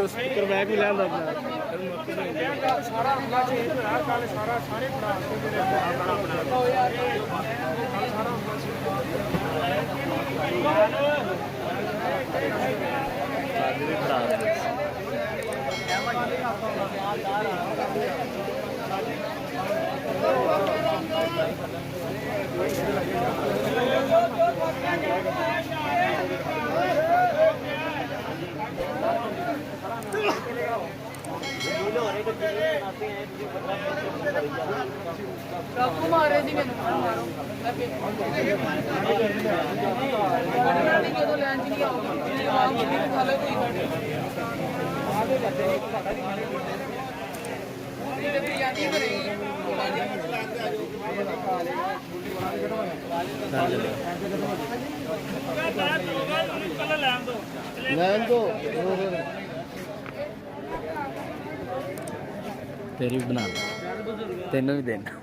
speaker मैं भी लैंदा मारे जी मैंने मारो लैन दो तेरी बना तेनों भी देना